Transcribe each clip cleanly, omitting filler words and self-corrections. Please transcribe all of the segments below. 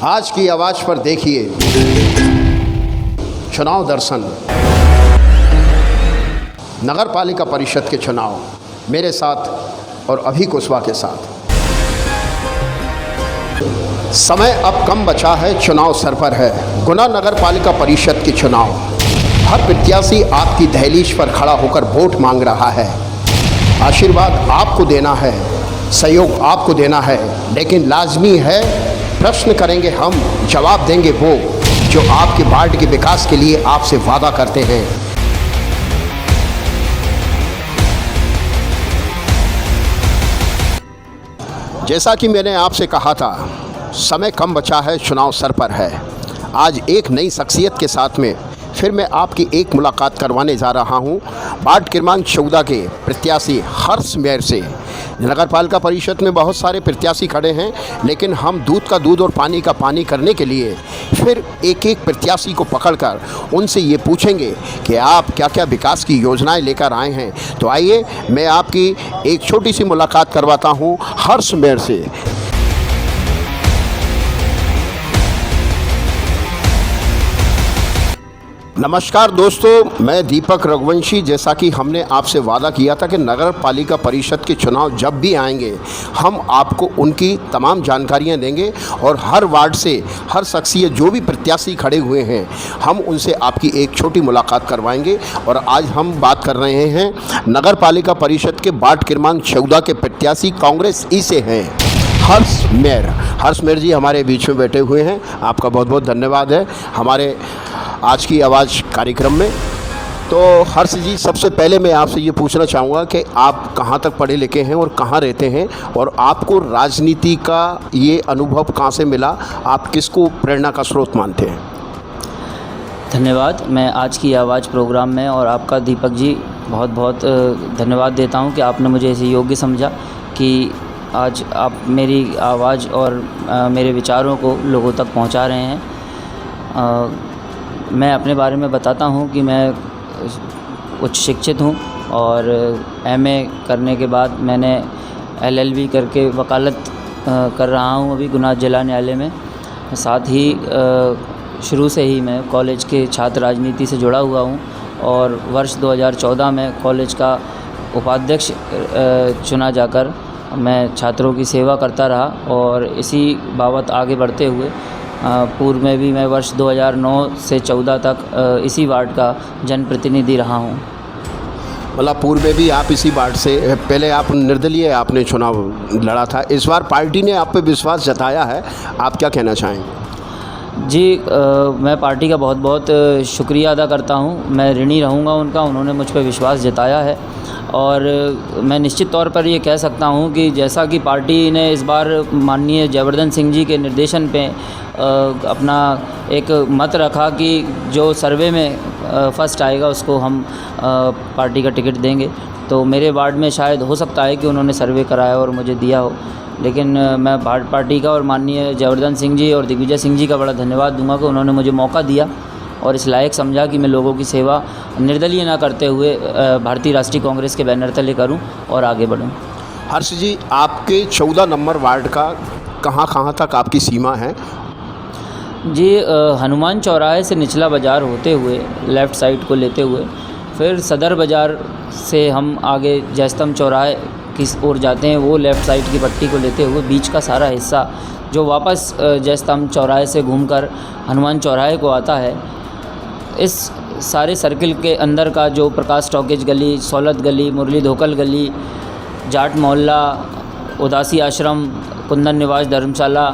आज की आवाज़ पर देखिए चुनाव दर्शन। नगर पालिका परिषद के चुनाव मेरे साथ और अभी कुशवाहा के साथ। समय अब कम बचा है, चुनाव सर पर है। गुना नगर पालिका परिषद के चुनाव, हर प्रत्याशी आपकी दहलीज पर खड़ा होकर वोट मांग रहा है। आशीर्वाद आपको देना है, सहयोग आपको देना है, लेकिन लाजमी है प्रश्न करेंगे हम, जवाब देंगे वो जो आपके वार्ड के विकास के लिए आपसे वादा करते हैं। जैसा कि मैंने आपसे कहा था, समय कम बचा है, चुनाव सर पर है। आज एक नई शख्सियत के साथ में फिर मैं आपकी एक मुलाकात करवाने जा रहा हूं। वार्ड क्रमांक 14 के प्रत्याशी हर्ष मेयर से। नगर पालिका परिषद में बहुत सारे प्रत्याशी खड़े हैं, लेकिन हम दूध का दूध और पानी का पानी करने के लिए फिर एक एक प्रत्याशी को पकड़कर उनसे ये पूछेंगे कि आप क्या क्या विकास की योजनाएं लेकर आए हैं। तो आइए मैं आपकी एक छोटी सी मुलाकात करवाता हूं हर्ष मेयर से। नमस्कार दोस्तों, मैं दीपक रघुवंशी। जैसा कि हमने आपसे वादा किया था कि नगर पालिका परिषद के चुनाव जब भी आएंगे हम आपको उनकी तमाम जानकारियां देंगे और हर वार्ड से हर शख्सियत जो भी प्रत्याशी खड़े हुए हैं हम उनसे आपकी एक छोटी मुलाकात करवाएंगे। और आज हम बात कर रहे हैं नगर पालिका परिषद के वार्ड क्रमांक 14 के प्रत्याशी कांग्रेस ई से हैं हर्ष मेयर। हर्ष मेयर जी हमारे बीच में बैठे हुए हैं, आपका बहुत बहुत धन्यवाद है हमारे आज की आवाज़ कार्यक्रम में। तो हर्ष जी, सबसे पहले मैं आपसे ये पूछना चाहूँगा कि आप कहाँ तक पढ़े लिखे हैं और कहाँ रहते हैं, और आपको राजनीति का ये अनुभव कहाँ से मिला, आप किसको प्रेरणा का स्रोत मानते हैं? धन्यवाद। मैं आज की आवाज़ प्रोग्राम में और आपका दीपक जी बहुत बहुत धन्यवाद देता हूँ कि आपने मुझे इसे योग्य समझा कि आज आप मेरी आवाज़ और मेरे विचारों को लोगों तक पहुँचा रहे हैं। मैं अपने बारे में बताता हूँ कि मैं उच्च शिक्षित हूँ और एमए करने के बाद मैंने एलएलबी करके वकालत कर रहा हूँ अभी गुना जिला न्यायालय में। साथ ही शुरू से ही मैं कॉलेज के छात्र राजनीति से जुड़ा हुआ हूँ और वर्ष 2014 में कॉलेज का उपाध्यक्ष चुना जाकर मैं छात्रों की सेवा करता रहा और इसी बाबत आगे बढ़ते हुए पूर्व में भी मैं वर्ष 2009 से 14 तक इसी वार्ड का जनप्रतिनिधि रहा हूं। मतलब पूर्व में भी आप इसी वार्ड से, पहले आप निर्दलीय आपने चुनाव लड़ा था, इस बार पार्टी ने आप पे विश्वास जताया है, आप क्या कहना चाहेंगे? जी, मैं पार्टी का बहुत बहुत शुक्रिया अदा करता हूं। मैं ऋणी रहूंगा उनका, उन्होंने मुझ पर विश्वास जताया है। और मैं निश्चित तौर पर ये कह सकता हूँ कि जैसा कि पार्टी ने इस बार माननीय जयवर्धन सिंह जी के निर्देशन पे अपना एक मत रखा कि जो सर्वे में फर्स्ट आएगा उसको हम पार्टी का टिकट देंगे, तो मेरे वार्ड में शायद हो सकता है कि उन्होंने सर्वे कराया और मुझे दिया हो, लेकिन मैं पार्टी का और माननीय जयवर्धन सिंह जी और दिग्विजय सिंह जी का बड़ा धन्यवाद दूंगा कि उन्होंने मुझे मौका दिया और इस लायक समझा कि मैं लोगों की सेवा निर्दलीय ना करते हुए भारतीय राष्ट्रीय कांग्रेस के बैनर तले करूं और आगे बढ़ूं। हर्ष जी, आपके 14 नंबर वार्ड का कहाँ तक आपकी सीमा है? जी, हनुमान चौराहे से निचला बाज़ार होते हुए लेफ़्ट साइड को लेते हुए फिर सदर बाज़ार से हम आगे जयस्तंभ चौराहे की ओर जाते हैं, वो लेफ़्ट साइड की पट्टी को लेते हुए बीच का सारा हिस्सा जो वापस जयस्तंभ चौराहे से घूमकर हनुमान चौराहे को आता है, इस सारे सर्किल के अंदर का जो प्रकाश टॉकीज गली, सौलत गली, मुरली धोकल गली, जाट मोहल्ला, उदासी आश्रम, कुंदन निवास धर्मशाला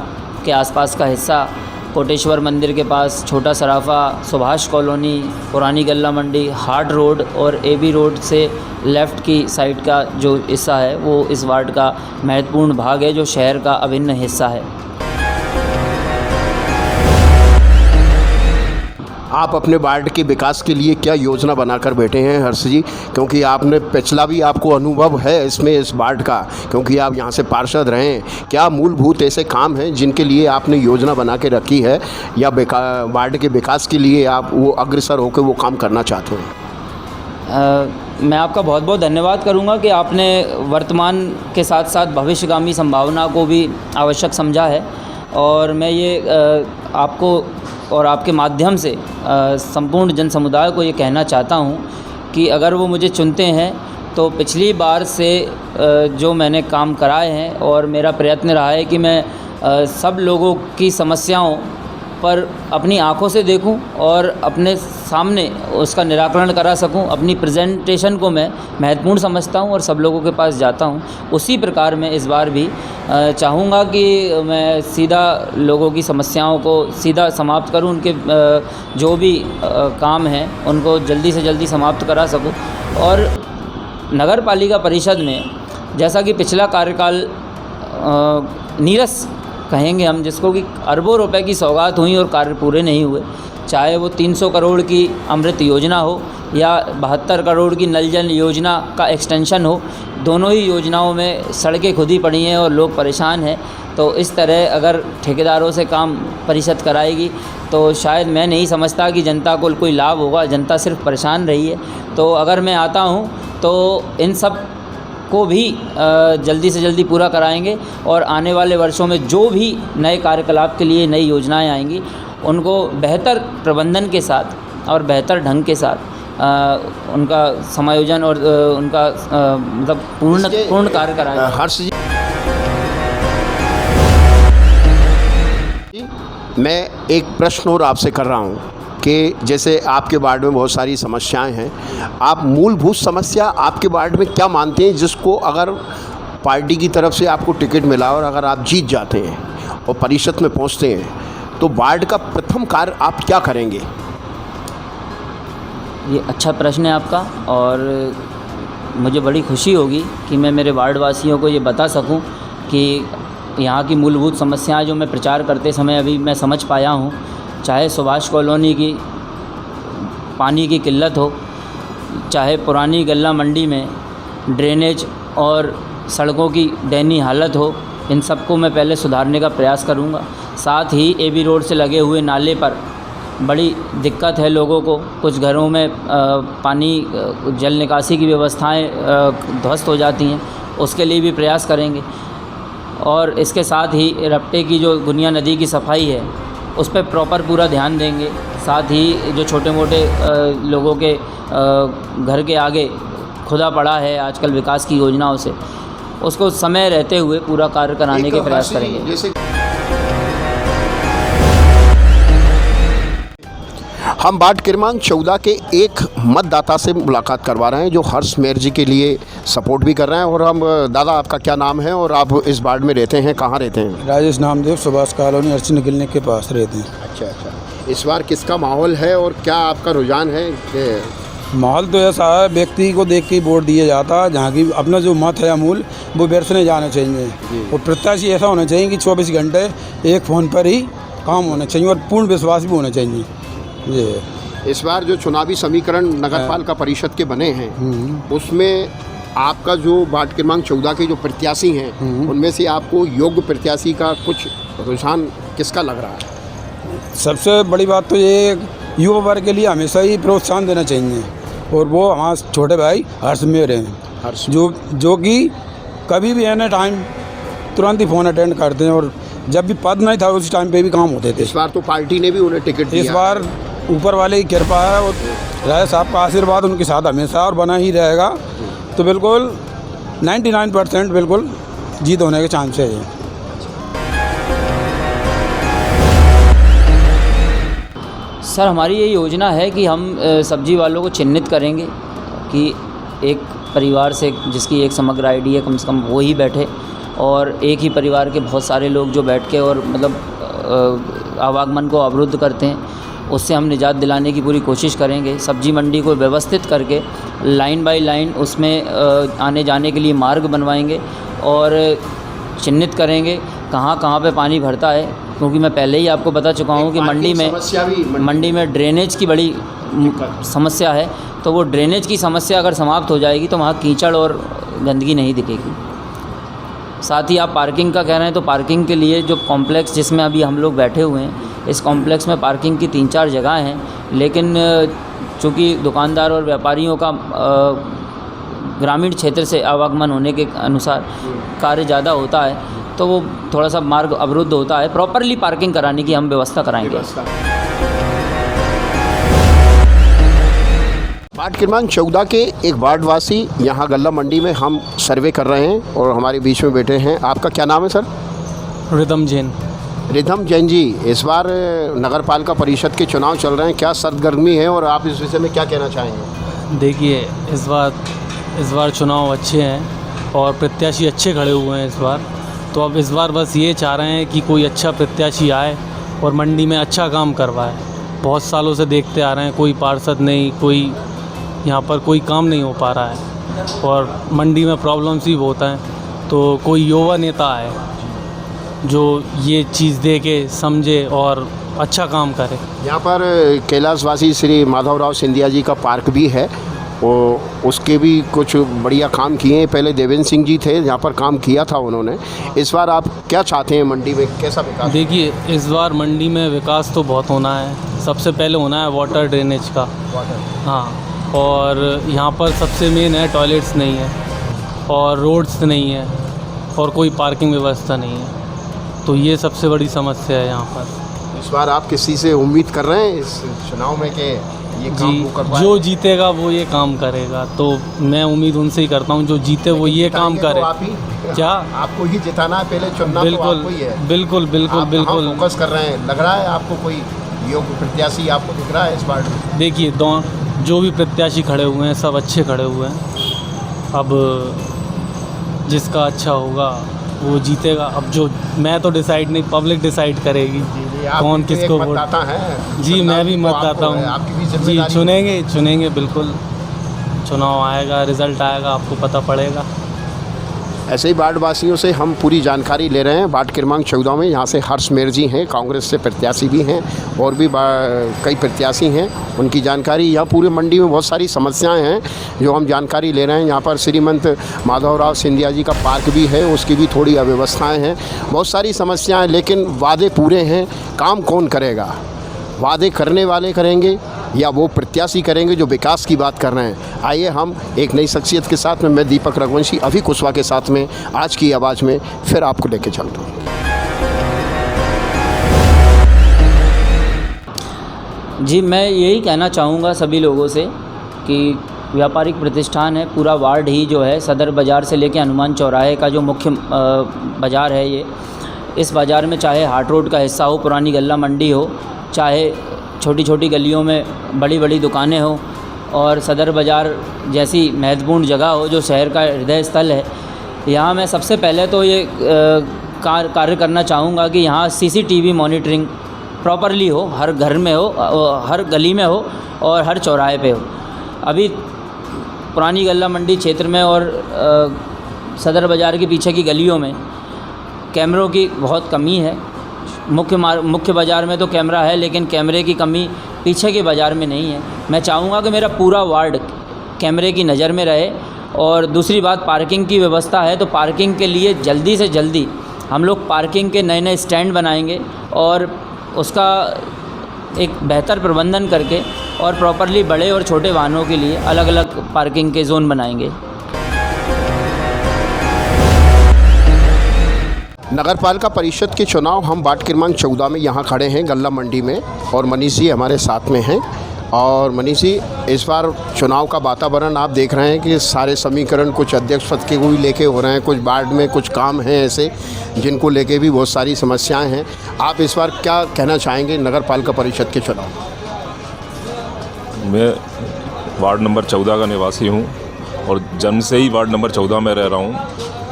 के आसपास का हिस्सा, कोटेश्वर मंदिर के पास छोटा सराफा, सुभाष कॉलोनी, पुरानी गल्ला मंडी, हार्ड रोड और एबी रोड से लेफ़्ट की साइड का जो हिस्सा है वो इस वार्ड का महत्वपूर्ण भाग है, जो शहर का अभिन्न हिस्सा है। आप अपने वार्ड के विकास के लिए क्या योजना बनाकर बैठे हैं हर्ष जी? क्योंकि आपने पिछला भी आपको अनुभव है इसमें, इस वार्ड का, क्योंकि आप यहाँ से पार्षद रहे हैं। क्या मूलभूत ऐसे काम हैं जिनके लिए आपने योजना बना के रखी है या वार्ड के विकास के लिए आप वो अग्रसर होकर वो काम करना चाहते हैं? मैं आपका बहुत बहुत धन्यवाद करूंगा कि आपने वर्तमान के साथ साथ भविष्यगामी संभावना को भी आवश्यक समझा है। और मैं ये आपको और आपके माध्यम से संपूर्ण जन समुदाय को ये कहना चाहता हूँ कि अगर वो मुझे चुनते हैं तो पिछली बार से जो मैंने काम कराए हैं और मेरा प्रयत्न रहा है कि मैं सब लोगों की समस्याओं पर अपनी आँखों से देखूं और अपने सामने उसका निराकरण करा सकूं। अपनी प्रेजेंटेशन को मैं महत्वपूर्ण समझता हूं और सब लोगों के पास जाता हूं। उसी प्रकार मैं इस बार भी चाहूँगा कि मैं सीधा लोगों की समस्याओं को सीधा समाप्त करूं, उनके जो भी काम हैं उनको जल्दी से जल्दी समाप्त करा सकूं। और नगर पालिका परिषद में जैसा कि पिछला कार्यकाल नीरस कहेंगे हम, जिसको कि अरबों रुपए की सौगात हुई और कार्य पूरे नहीं हुए, चाहे वो 300 करोड़ की अमृत योजना हो या 72 करोड़ की नल जल योजना का एक्सटेंशन हो, दोनों ही योजनाओं में सड़कें खुद ही पड़ी हैं और लोग परेशान हैं। तो इस तरह अगर ठेकेदारों से काम परिषद कराएगी तो शायद मैं नहीं समझता कि जनता को कोई लाभ होगा, जनता सिर्फ परेशान रही है। तो अगर मैं आता हूँ तो इन सब को भी जल्दी से जल्दी पूरा कराएंगे और आने वाले वर्षों में जो भी नए कार्यकलाप के लिए नई योजनाएं आएंगी उनको बेहतर प्रबंधन के साथ और बेहतर ढंग के साथ उनका समायोजन और उनका मतलब पूर्ण कार्य कराएंगे। हर्ष जी, मैं एक प्रश्न और आपसे कर रहा हूँ कि जैसे आपके वार्ड में बहुत सारी समस्याएं हैं, आप मूलभूत समस्या आपके वार्ड में क्या मानते हैं जिसको अगर पार्टी की तरफ से आपको टिकट मिला और अगर आप जीत जाते हैं और परिषद में पहुंचते हैं तो वार्ड का प्रथम कार्य आप क्या करेंगे? ये अच्छा प्रश्न है आपका और मुझे बड़ी खुशी होगी कि मैं मेरे वार्ड वासियों को ये बता सकूं कि यहाँ की मूलभूत समस्याएं जो मैं प्रचार करते समय अभी मैं समझ पाया हूँ, चाहे सुभाष कॉलोनी की पानी की किल्लत हो, चाहे पुरानी गल्ला मंडी में ड्रेनेज और सड़कों की दयनीय हालत हो, इन सबको मैं पहले सुधारने का प्रयास करूँगा। साथ ही एबी रोड से लगे हुए नाले पर बड़ी दिक्कत है लोगों को, कुछ घरों में पानी जल निकासी की व्यवस्थाएं ध्वस्त हो जाती हैं, उसके लिए भी प्रयास करेंगे। और इसके साथ ही रपटे की जो गुनिया नदी की सफाई है उस पर प्रॉपर पूरा ध्यान देंगे। साथ ही जो छोटे मोटे लोगों के घर के आगे खुदा पड़ा है आजकल विकास की योजनाओं से, उसको समय रहते हुए पूरा कार्य कराने के प्रयास करेंगे। हम वार्ड क्रमांक 14 के एक मतदाता से मुलाकात करवा रहे हैं जो हर्ष मेयर जी के लिए सपोर्ट भी कर रहे हैं। और हम दादा, आपका क्या नाम है और आप इस वार्ड में रहते हैं, कहाँ रहते हैं? राजेश नामदेव, सुभाष कॉलोनी अर्चन क्लिनिक के पास रहते हैं। अच्छा अच्छा, इस बार किसका माहौल है और क्या आपका रुझान है? माहौल तो ऐसा है, व्यक्ति को देख के वोट दिया जाता है, जहाँ की अपना जो मत है अमूल वो बरसने जाना चाहिए। और प्रत्याशी ऐसा होना चाहिए कि 24 घंटे एक फ़ोन पर ही काम होना चाहिए और पूर्ण विश्वास भी होना चाहिए। ये इस बार जो चुनावी समीकरण नगरपालिका परिषद के बने हैं उसमें आपका जो वार्ड क्रमांक 14 के जो प्रत्याशी हैं उनमें से आपको योग्य प्रत्याशी का कुछ रुझान किसका लग रहा है? सबसे बड़ी बात तो ये युवा वर्ग के लिए हमेशा ही प्रोत्साहन देना चाहिए और वो हमारे छोटे भाई हर्ष मेयर हैं। हर्ष जो कि कभी भी एनी टाइम तुरंत ही फ़ोन अटेंड करते हैं और जब भी पद नहीं था उस टाइम पे भी काम होते थे। इस बार तो पार्टी ने भी उन्हें टिकट दिया। इस बार ऊपर वाले की कृपा है और राय साहब का आशीर्वाद उनके साथ हमेशा और बना ही रहेगा, तो बिल्कुल 99% बिल्कुल जीत होने के चांस है। सर, हमारी ये योजना है कि हम सब्जी वालों को चिन्हित करेंगे कि एक परिवार से जिसकी एक समग्र आईडी है कम से कम वो ही बैठे और एक ही परिवार के बहुत सारे लोग जो बैठ के और मतलब आवागमन को अवरुद्ध करते हैं, उससे हम निजात दिलाने की पूरी कोशिश करेंगे। सब्जी मंडी को व्यवस्थित करके लाइन बाय लाइन उसमें आने जाने के लिए मार्ग बनवाएंगे और चिन्हित करेंगे कहाँ कहाँ पे पानी भरता है, क्योंकि मैं पहले ही आपको बता चुका हूँ कि मंडी में ड्रेनेज की बड़ी समस्या है। तो वो ड्रेनेज की समस्या अगर समाप्त हो जाएगी तो वहाँ कीचड़ और गंदगी नहीं दिखेगी। साथ ही आप पार्किंग का कह रहे हैं, तो पार्किंग के लिए जो कॉम्प्लेक्स जिसमें अभी हम लोग बैठे हुए हैं, इस कॉम्प्लेक्स में पार्किंग की 3-4 जगह हैं, लेकिन चूँकि दुकानदार और व्यापारियों का ग्रामीण क्षेत्र से आवागमन होने के अनुसार कार्य ज़्यादा होता है, तो वो थोड़ा सा मार्ग अवरुद्ध होता है। प्रॉपरली पार्किंग कराने की हम व्यवस्था कराएंगे। वार्ड क्रमांक 14 के एक वार्डवासी यहाँ गल्ला मंडी में हम सर्वे कर रहे हैं और हमारे बीच में बैठे हैं। आपका क्या नाम है सर? रिदम जैन। रिधम जैन जी, इस बार नगर पालिका परिषद के चुनाव चल रहे हैं, क्या सरगर्मी है और आप इस विषय में क्या कहना चाहेंगे? देखिए, इस बार चुनाव अच्छे हैं और प्रत्याशी अच्छे खड़े हुए हैं इस बार। तो अब इस बार बस ये चाह रहे हैं कि कोई अच्छा प्रत्याशी आए और मंडी में अच्छा काम करवाए। बहुत सालों से देखते आ रहे हैं, कोई पार्षद नहीं, कोई यहाँ पर कोई काम नहीं हो पा रहा है और मंडी में प्रॉब्लम्स भी बहुत हैं। तो कोई युवा नेता आए जो ये चीज़ दे के समझे और अच्छा काम करे। यहाँ पर कैलाशवासी श्री माधवराव सिंधिया जी का पार्क भी है, वो उसके भी कुछ बढ़िया काम किए हैं। पहले देवेंद्र सिंह जी थे, यहाँ पर काम किया था उन्होंने। इस बार आप क्या चाहते हैं, मंडी में कैसा विकास? देखिए, इस बार मंडी में विकास तो बहुत होना है। सबसे पहले होना है वाटर ड्रेनेज का। हाँ, और यहाँ पर सबसे मेन है टॉयलेट्स नहीं है और रोड्स नहीं है और कोई पार्किंग व्यवस्था नहीं है। तो ये सबसे बड़ी समस्या है यहाँ पर। इस बार आप किसी से उम्मीद कर रहे हैं इस चुनाव में कि ये काम वो कर जी, पाए? जो जीतेगा वो ये काम करेगा। तो मैं उम्मीद उनसे ही करता हूँ, जो जीते वो ये काम करे। तो आप ही क्या? आपको ही जिताना है, पहले चुनना तो बिल्कुल, आपको ही है। बिल्कुल बिल्कुल आप बिल्कुल। कहाँ फोकस कर रहे हैं? लग रहा है आपको कोई योग्य प्रत्याशी आपको दिख रहा है इस बार? देखिए, जो भी प्रत्याशी खड़े हुए हैं सब अच्छे खड़े हुए हैं। अब जिसका अच्छा होगा वो जीतेगा। अब जो मैं तो डिसाइड नहीं, पब्लिक डिसाइड करेगी कौन किसको वोट। मतदाता है जी, मैं भी मतदाता हूँ। आपकी भी जी, जिम्मेदारी। चुनेंगे बिल्कुल। चुनाव आएगा, रिज़ल्ट आएगा, आपको पता पड़ेगा। ऐसे ही वार्डवासियों से हम पूरी जानकारी ले रहे हैं। वार्ड क्रमांक 14 में यहाँ से हर्ष मेर जी हैं, कांग्रेस से प्रत्याशी भी हैं और भी कई प्रत्याशी हैं। उनकी जानकारी, यहाँ पूरे मंडी में बहुत सारी समस्याएं हैं जो हम जानकारी ले रहे हैं। यहाँ पर श्रीमंत माधवराव सिंधिया जी का पार्क भी है, उसकी भी थोड़ी अव्यवस्थाएँ हैं, बहुत सारी समस्याएँ। लेकिन वादे पूरे हैं, काम कौन करेगा? वादे करने वाले करेंगे या वो प्रत्याशी करेंगे जो विकास की बात कर रहे हैं? आइए हम एक नई शख्सियत के साथ में, मैं दीपक रघुवंशी अभी कुशवाहा के साथ में आज की आवाज़ में फिर आपको लेके चलता हूँ। जी, मैं यही कहना चाहूँगा सभी लोगों से कि व्यापारिक प्रतिष्ठान है, पूरा वार्ड ही जो है सदर बाज़ार से लेकर हनुमान चौराहे का जो मुख्य बाज़ार है ये, इस बाज़ार में चाहे हाट रोड का हिस्सा हो, पुरानी गल्ला मंडी हो, चाहे छोटी छोटी गलियों में बड़ी बड़ी दुकानें हो और सदर बाज़ार जैसी महत्वपूर्ण जगह हो जो शहर का हृदय स्थल है, यहाँ मैं सबसे पहले तो ये कार्य करना चाहूँगा कि यहाँ CCTV मॉनिटरिंग प्रॉपरली हो, हर घर में हो, हर गली में हो और हर चौराहे पे हो। अभी पुरानी गल्ला मंडी क्षेत्र में और सदर बाज़ार के पीछे की गलियों में कैमरों की बहुत कमी है। मुख्य बाज़ार में तो कैमरा है, लेकिन कैमरे की कमी पीछे के बाज़ार में नहीं है। मैं चाहूँगा कि मेरा पूरा वार्ड कैमरे की नज़र में रहे। और दूसरी बात, पार्किंग की व्यवस्था है, तो पार्किंग के लिए जल्दी से जल्दी हम लोग पार्किंग के नए नए स्टैंड बनाएंगे और उसका एक बेहतर प्रबंधन करके और प्रॉपरली बड़े और छोटे वाहनों के लिए अलग अलग पार्किंग के ज़ोन बनाएंगे। नगर पालिका परिषद के चुनाव हम वार्ड क्रमांक 14 में यहाँ खड़े हैं गल्ला मंडी में और मनीष जी हमारे साथ में हैं। और मनीष जी, इस बार चुनाव का वातावरण आप देख रहे हैं कि सारे समीकरण कुछ अध्यक्ष पद के को भी लेके हो रहे हैं, कुछ वार्ड में कुछ काम हैं ऐसे जिनको लेके भी बहुत सारी समस्याएं हैं। आप इस बार क्या कहना चाहेंगे नगर पालिका परिषद के चुनाव? मैं वार्ड नंबर 14 का निवासी हूँ और जन्म से ही वार्ड नंबर 14 में रह रहा हूँ।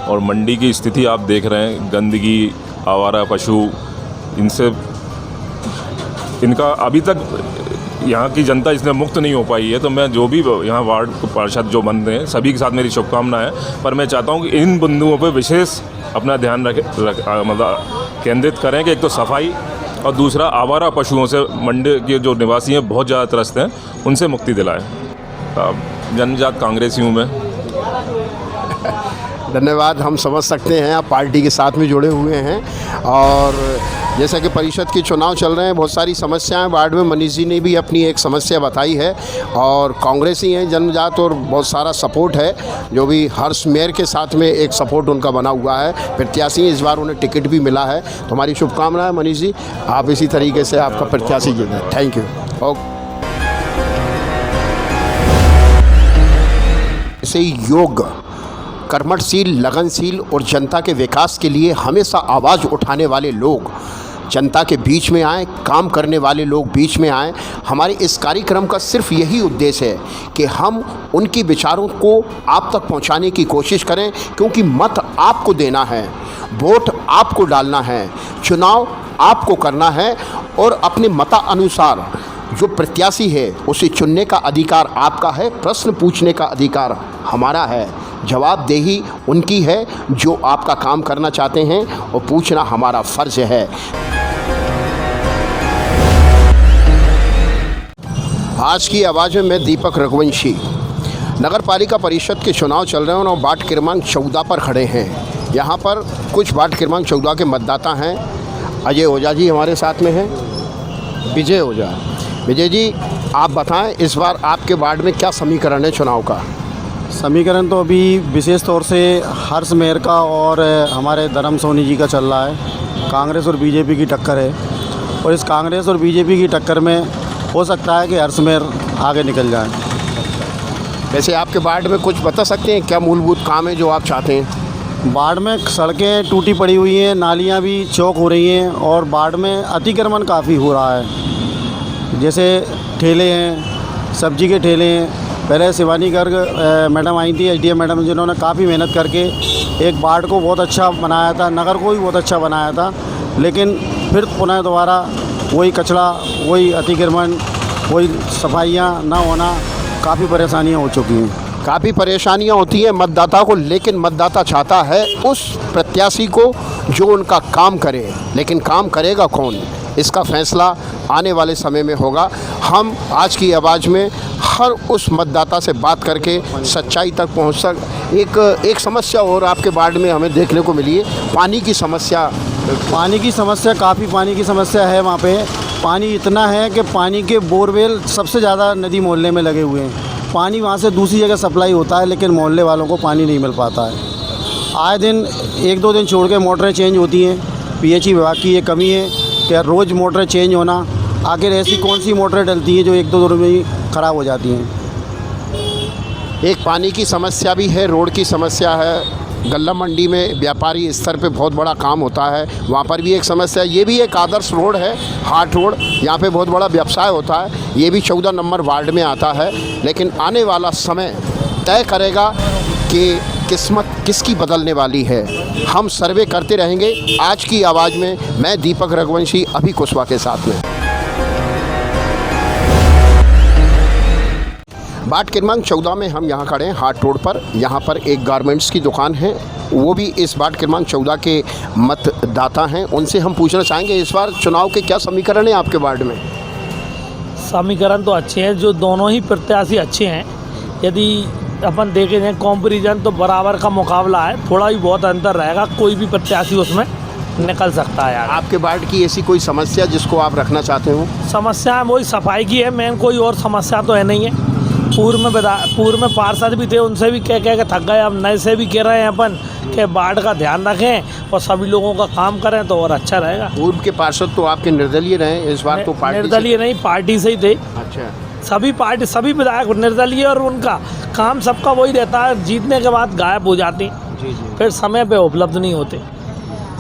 और मंडी की स्थिति आप देख रहे हैं, गंदगी, आवारा पशु, इनका अभी तक यहाँ की जनता इसने मुक्त नहीं हो पाई है। तो मैं जो भी यहाँ वार्ड पार्षद जो बन रहे हैं सभी के साथ मेरी शुभकामनाएं हैं, पर मैं चाहता हूँ कि इन बिंदुओं पर विशेष अपना ध्यान मतलब केंद्रित करें कि एक तो सफाई और दूसरा आवारा पशुओं से मंडी के जो निवासी हैं बहुत ज़्यादा त्रस्त हैं, उनसे मुक्ति दिलाएं। जन्मजात कांग्रेसी हूँ मैं। धन्यवाद। हम समझ सकते हैं आप पार्टी के साथ में जुड़े हुए हैं और जैसा कि परिषद के चुनाव चल रहे हैं, बहुत सारी समस्याएं वार्ड में। मनीष जी ने भी अपनी एक समस्या बताई है और कांग्रेसी हैं जन्मजात और बहुत सारा सपोर्ट है, जो भी हर्ष मेयर के साथ में एक सपोर्ट उनका बना हुआ है। प्रत्याशी इस बार उन्हें टिकट भी मिला है, तो हमारी शुभकामनाएं मनीष जी, आप इसी तरीके से आपका प्रत्याशी जीतें। Thank you. ओके। ऐसे योग, कर्मठशील, लगनशील और जनता के विकास के लिए हमेशा आवाज़ उठाने वाले लोग जनता के बीच में आएँ, काम करने वाले लोग बीच में आएँ। हमारे इस कार्यक्रम का सिर्फ यही उद्देश्य है कि हम उनके विचारों को आप तक पहुंचाने की कोशिश करें, क्योंकि मत आपको देना है, वोट आपको डालना है, चुनाव आपको करना है और अपने मतानुसार जो प्रत्याशी है उसे चुनने का अधिकार आपका है, प्रश्न पूछने का अधिकार हमारा है, जवाबदेही उनकी है जो आपका काम करना चाहते हैं और पूछना हमारा फ़र्ज़ है। आज की आवाज़ में मैं दीपक रघुवंशी। नगर पालिका परिषद के चुनाव चल रहे हैं और वार्ड क्रमांक 14 पर खड़े हैं। यहाँ पर कुछ वार्ड क्रमांक 14 के मतदाता हैं। अजय ओझा जी हमारे साथ में हैं, विजय ओझा। विजय जी, आप बताएं इस बार आपके वार्ड में क्या समीकरण है चुनाव का? समीकरण तो अभी विशेष तौर से हर्ष मेयर का और हमारे धर्म सोनी जी का चल रहा है। कांग्रेस और बीजेपी की टक्कर है और इस कांग्रेस और बीजेपी की टक्कर में हो सकता है कि हर्ष मेयर आगे निकल जाए। वैसे आपके वार्ड में कुछ बता सकते हैं क्या मूलभूत काम है जो आप चाहते हैं? वार्ड में सड़कें टूटी पड़ी हुई हैं, नालियाँ भी चौक हो रही हैं और वार्ड में अतिक्रमण काफ़ी हो रहा है। जैसे ठेले हैं, सब्जी के ठेले हैं। पहले शिवानी गर्ग मैडम आई थी, एसडीएम मैडम, जिन्होंने काफ़ी मेहनत करके एक वार्ड को बहुत अच्छा बनाया था, नगर को भी बहुत अच्छा बनाया था, लेकिन फिर पुनः दोबारा वही कचरा, वही अतिक्रमण, वही सफाइयाँ ना होना, काफ़ी परेशानियाँ हो चुकी हैं। काफ़ी परेशानियां होती हैं मतदाता को, लेकिन मतदाता चाहता है उस प्रत्याशी को जो उनका काम करे, लेकिन काम करेगा कौन, इसका फैसला आने वाले समय में होगा। हम आज की आवाज़ में हर उस मतदाता से बात करके सच्चाई तक पहुंच एक समस्या और आपके वार्ड में हमें देखने को मिली है, पानी की समस्या। काफ़ी पानी की समस्या है वहाँ पे। पानी इतना है कि पानी के बोरवेल सबसे ज़्यादा नदी मोहल्ले में लगे हुए हैं। पानी वहाँ से दूसरी जगह सप्लाई होता है, लेकिन मोहल्ले वालों को पानी नहीं मिल पाता है। आए दिन 1-2 दिन छोड़ के मोटरें चेंज होती हैं। पीएचई विभाग की ये कमी है कि रोज़ मोटरें चेंज होना। आखिर ऐसी कौन सी मोटरें डलती हैं जो 1-2 दिन में ही ख़राब हो जाती हैं? एक पानी की समस्या भी है, रोड की समस्या है। गल्ला मंडी में व्यापारी स्तर पे बहुत बड़ा काम होता है, वहाँ पर भी एक समस्या। ये भी एक आदर्श रोड है, हाट रोड, यहाँ पे बहुत बड़ा व्यवसाय होता है। ये भी 14 नंबर वार्ड में आता है, लेकिन आने वाला समय तय करेगा कि किस्मत किसकी बदलने वाली है। हम सर्वे करते रहेंगे। आज की आवाज़ में मैं दीपक रघुवंशी, अभी कुशवाहा के साथ में। वार्ड क्रमांक 14 में हम यहाँ खड़े हैं, हाट रोड पर। यहाँ पर एक गारमेंट्स की दुकान है, वो भी इस वार्ड क्रमांक 14 के मतदाता हैं। उनसे हम पूछना चाहेंगे इस बार चुनाव के क्या समीकरण है आपके वार्ड में? समीकरण तो अच्छे हैं, जो दोनों ही प्रत्याशी अच्छे हैं। यदि अपन देखें जाए कंपैरिजन तो बराबर का मुकाबला है, थोड़ा ही बहुत अंतर रहेगा, कोई भी प्रत्याशी उसमें निकल सकता है यार। आपके वार्ड की ऐसी कोई समस्या जिसको आप रखना चाहते हो? समस्या वही सफाई की है मेन, कोई और समस्या तो है नहीं है। पूर्व में पार्षद भी थे, उनसे भी कह के थक गए। अब नए से भी कह रहे हैं अपन कि वार्ड का ध्यान रखें और सभी लोगों का काम करें तो और अच्छा रहेगा। पूर्व के पार्षद तो आपके निर्दलीय रहे, इस बार तो पार्टी निर्दलीय नहीं, पार्टी से ही थे। अच्छा, सभी विधायक निर्दलीय, और उनका काम सबका वही रहता है, जीतने के बाद गायब हो जाते जी, फिर समय पे उपलब्ध नहीं होते।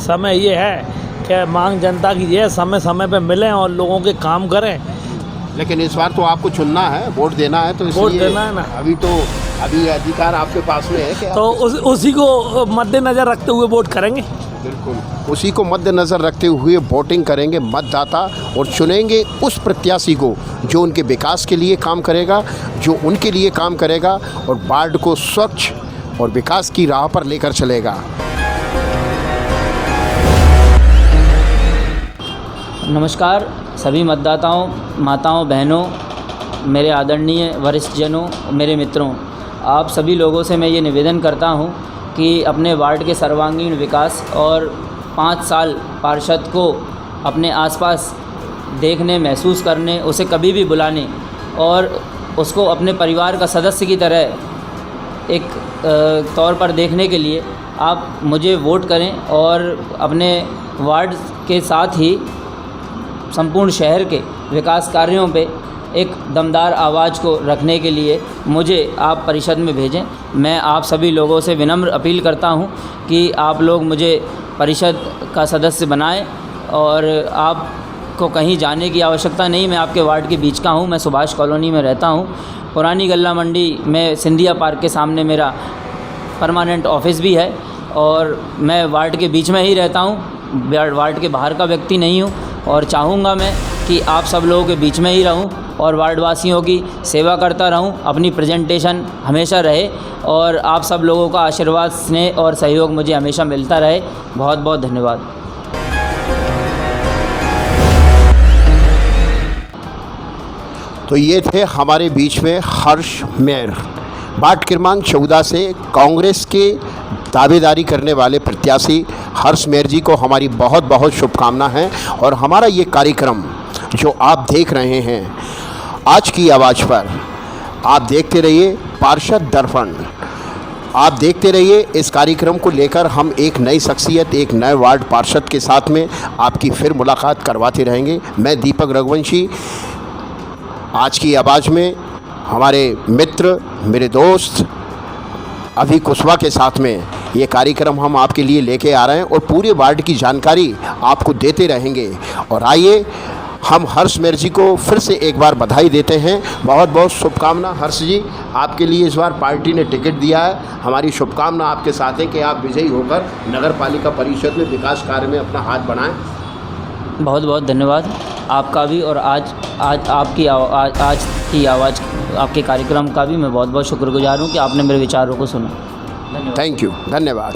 समय ये है कि मांग जनता की ये समय पे मिलें और लोगों के काम करें। लेकिन इस बार तो आपको चुनना है, वोट देना है, तो वोट देना है ना। अभी अधिकार आपके पास में है कि तो उसी को मद्देनज़र रखते हुए वोट करेंगे। बिल्कुल, उसी को मद्देनज़र रखते हुए वोटिंग करेंगे मतदाता और चुनेंगे उस प्रत्याशी को जो उनके विकास के लिए काम करेगा, जो उनके लिए काम करेगा और वार्ड को स्वच्छ और विकास की राह पर लेकर चलेगा। नमस्कार सभी मतदाताओं, माताओं, बहनों, मेरे आदरणीय वरिष्ठ जनों, मेरे मित्रों, आप सभी लोगों से मैं ये निवेदन करता हूँ कि अपने वार्ड के सर्वांगीण विकास और 5 साल पार्षद को अपने आसपास देखने, महसूस करने, उसे कभी भी बुलाने और उसको अपने परिवार का सदस्य की तरह एक तौर पर देखने के लिए आप मुझे वोट करें और अपने वार्ड के साथ ही संपूर्ण शहर के विकास कार्यों पे एक दमदार आवाज़ को रखने के लिए मुझे आप परिषद में भेजें। मैं आप सभी लोगों से विनम्र अपील करता हूं कि आप लोग मुझे परिषद का सदस्य बनाएं और आपको कहीं जाने की आवश्यकता नहीं। मैं आपके वार्ड के बीच का हूं। मैं सुभाष कॉलोनी में रहता हूं। पुरानी गल्ला मंडी में सिंधिया पार्क के सामने मेरा परमानेंट ऑफिस भी है और मैं वार्ड के बीच में ही रहता हूं। वार्ड के बाहर का व्यक्ति नहीं हूं और चाहूँगा मैं कि आप सब लोगों के बीच में ही रहूं और वार्डवासियों की सेवा करता रहूं। अपनी प्रेजेंटेशन हमेशा रहे और आप सब लोगों का आशीर्वाद, स्नेह और सहयोग मुझे हमेशा मिलता रहे। बहुत बहुत धन्यवाद। तो ये थे हमारे बीच में हर्ष मेयर, वार्ड क्रमांक 14 से कांग्रेस के दावेदारी करने वाले प्रत्याशी हर्ष मेयर जी को हमारी बहुत बहुत शुभकामना है। और हमारा ये कार्यक्रम जो आप देख रहे हैं आज की आवाज़ पर, आप देखते रहिए पार्षद दर्पण, आप देखते रहिए इस कार्यक्रम को लेकर हम एक नई शख्सियत, एक नए वार्ड पार्षद के साथ में आपकी फिर मुलाकात करवाते रहेंगे। मैं दीपक रघुवंशी आज की आवाज़ में हमारे मित्र, मेरे दोस्त अभी कुशवाहा के साथ में ये कार्यक्रम हम आपके लिए लेके आ रहे हैं और पूरे वार्ड की जानकारी आपको देते रहेंगे। और आइए हम हर्ष मेयर जी को फिर से एक बार बधाई देते हैं। बहुत बहुत शुभकामना हर्ष जी, आपके लिए इस बार पार्टी ने टिकट दिया है। हमारी शुभकामना आपके साथ है कि आप विजयी होकर नगर पालिका परिषद में विकास कार्य में अपना हाथ बढ़ाएं। बहुत बहुत धन्यवाद आपका भी और आज की आवाज़ आपके कार्यक्रम का भी मैं बहुत बहुत शुक्रगुजार हूँ कि आपने मेरे विचारों को सुना। धन्यवाद। थैंक यू, धन्यवाद।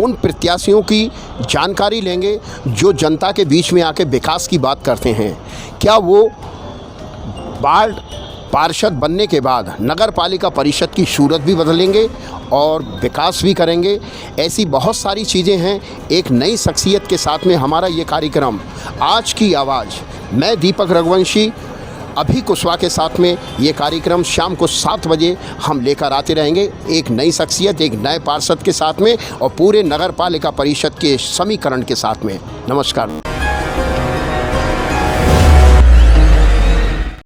उन प्रत्याशियों की जानकारी लेंगे जो जनता के बीच में आके विकास की बात करते हैं। क्या वो वार्ड पार्षद बनने के बाद नगर पालिका परिषद की सूरत भी बदलेंगे और विकास भी करेंगे? ऐसी बहुत सारी चीज़ें हैं। एक नई शख्सियत के साथ में हमारा ये कार्यक्रम आज की आवाज़, मैं दीपक रघुवंशी अभी कुशवाहा के साथ में ये कार्यक्रम शाम को 7 बजे हम लेकर आते रहेंगे, एक नई शख्सियत, एक नए पार्षद के साथ में और पूरे नगर पालिका परिषद के समीकरण के साथ में। नमस्कार।